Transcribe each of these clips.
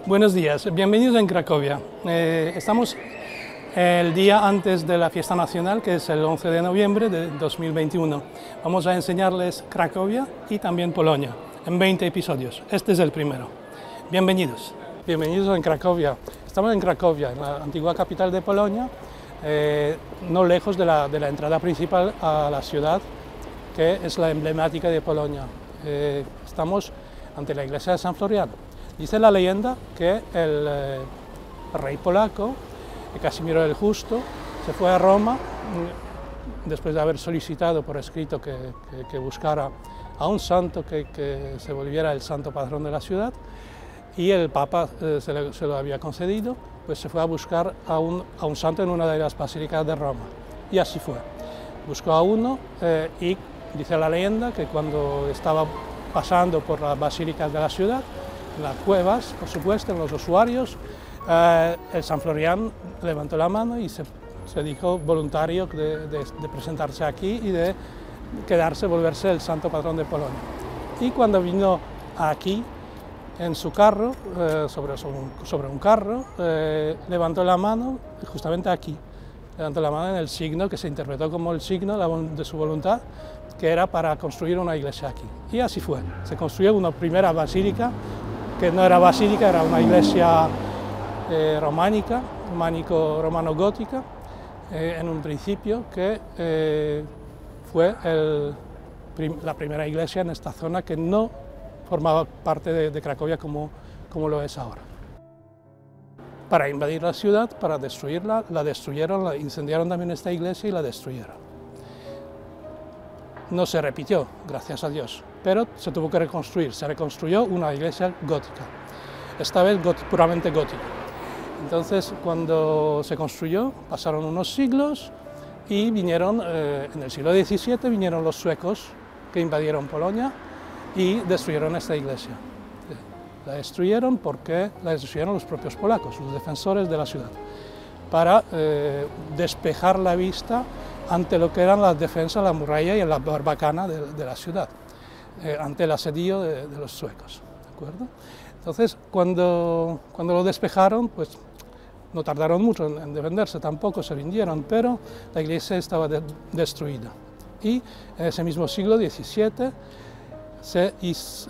Buenos días, bienvenidos en Cracovia. Estamos el día antes de la fiesta nacional, que es el 11 de noviembre de 2021. Vamos a enseñarles Cracovia y también Polonia, en 20 episodios. Este es el primero. Bienvenidos. Bienvenidos en Cracovia. Estamos en Cracovia, en la antigua capital de Polonia, no lejos de la entrada principal a la ciudad, que es la emblemática de Polonia. Estamos ante la iglesia de San Florian. Dice la leyenda que el rey polaco, Casimiro el Justo, se fue a Roma después de haber solicitado por escrito que buscara a un santo que se volviera el santo patrón de la ciudad, y el Papa se lo había concedido, pues se fue a buscar a un santo en una de las basílicas de Roma. Y así fue. Buscó a uno y dice la leyenda que cuando estaba pasando por las basílicas de la ciudad, en las cuevas, por supuesto, en los ossuarios, el San Florian levantó la mano y se dijo voluntario de presentarse aquí y de quedarse, volverse el santo patrón de Polonia. Y cuando vino aquí, en su carro, sobre un carro, levantó la mano, justamente aquí, levantó la mano en el signo que se interpretó como el signo de su voluntad, que era para construir una iglesia aquí. Y así fue, se construyó una primera basílica, que no era basílica, era una iglesia románica, romano-gótica, en un principio, que fue la primera iglesia en esta zona que no formaba parte de Cracovia como lo es ahora. Para invadir la ciudad, para destruirla, la destruyeron, la incendiaron también esta iglesia y la destruyeron. No se repitió, gracias a Dios, pero se tuvo que reconstruir, se reconstruyó una iglesia gótica, esta vez puramente gótica. Entonces, cuando se construyó, pasaron unos siglos y vinieron, en el siglo XVII, vinieron los suecos que invadieron Polonia y destruyeron esta iglesia. La destruyeron porque la destruyeron los propios polacos, los defensores de la ciudad, para despejar la vista ante lo que eran las defensas, la muralla y la barbacana de la ciudad, ante el asedio de los suecos. ¿De acuerdo? Entonces, cuando lo despejaron, pues no tardaron mucho en defenderse, tampoco se rindieron, pero la iglesia estaba destruida. Y en ese mismo siglo XVII se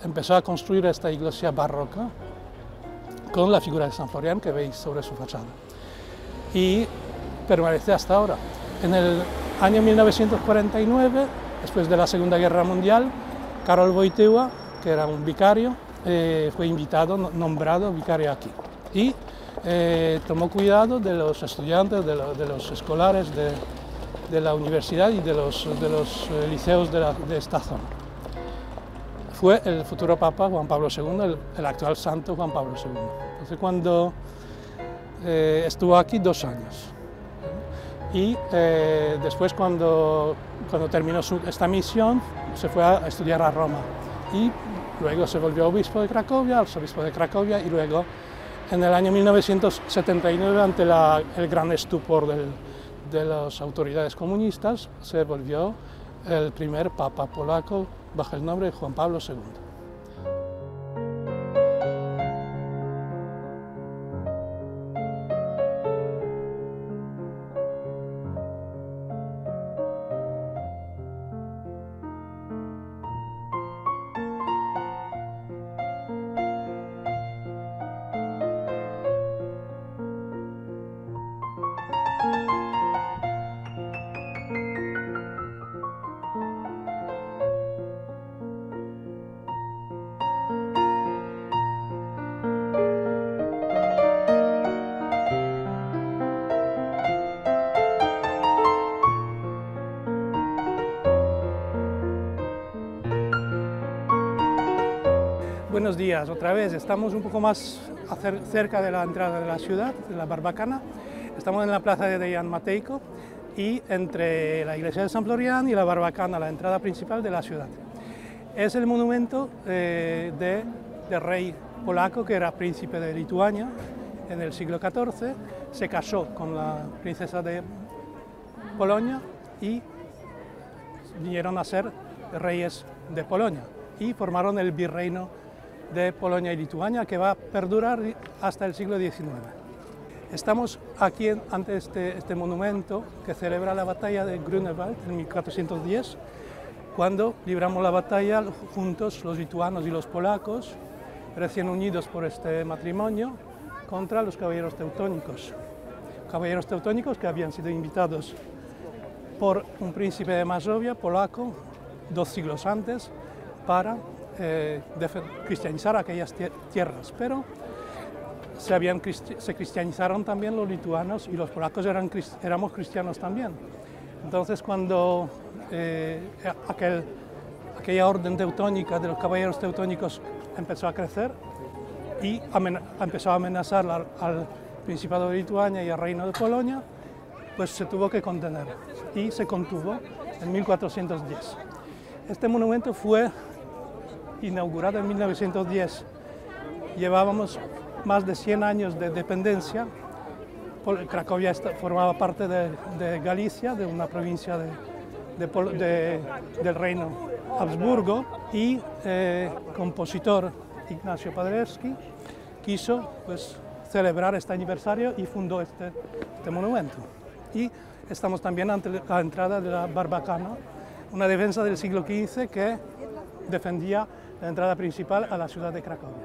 empezó a construir esta iglesia barroca con la figura de San Florian que veis sobre su fachada. Y permanece hasta ahora. En el año 1949, después de la Segunda Guerra Mundial, Karol Wojtyła, que era un vicario, fue invitado, nombrado vicario aquí. Y tomó cuidado de los estudiantes, de los escolares de la universidad y de los liceos de esta zona. Fue el futuro Papa Juan Pablo II, el actual santo Juan Pablo II. Entonces, cuando estuvo aquí 2 años. Y después, cuando terminó esta misión, se fue a estudiar a Roma. Y luego se volvió obispo de Cracovia, arzobispo de Cracovia, y luego, en el año 1979, ante el gran estupor de las autoridades comunistas, se volvió el primer papa polaco bajo el nombre de Juan Pablo II. Buenos días, otra vez estamos un poco más cerca de la entrada de la ciudad, de la Barbacana. Estamos en la plaza de Dejan Matejko y entre la iglesia de San Florian y la Barbacana, la entrada principal de la ciudad. Es el monumento del rey polaco que era príncipe de Lituania en el siglo XIV, se casó con la princesa de Polonia y vinieron a ser reyes de Polonia y formaron el virreino de Polonia y Lituania que va a perdurar hasta el siglo XIX. Estamos aquí ante este monumento que celebra la batalla de Grunewald en 1410, cuando libramos la batalla juntos los lituanos y los polacos, recién unidos por este matrimonio, contra los caballeros teutónicos. Caballeros teutónicos que habían sido invitados por un príncipe de Mazovia, polaco, 2 siglos antes, para cristianizar aquellas tierras, pero se cristianizaron también los lituanos y los polacos éramos cristianos también. Entonces, cuando aquella orden teutónica de los caballeros teutónicos empezó a crecer y empezó a amenazar al Principado de Lituania y al Reino de Polonia, pues se tuvo que contener y se contuvo en 1410. Este monumento fue inaugurado en 1910. Llevábamos más de 100 años de dependencia. Cracovia formaba parte de Galicia, de una provincia del Reino Habsburgo, y el compositor Ignacio Paderewski quiso pues, celebrar este aniversario y fundó este monumento. Y estamos también ante la entrada de la Barbacana, una defensa del siglo XV que defendía la entrada principal a la ciudad de Cracovia.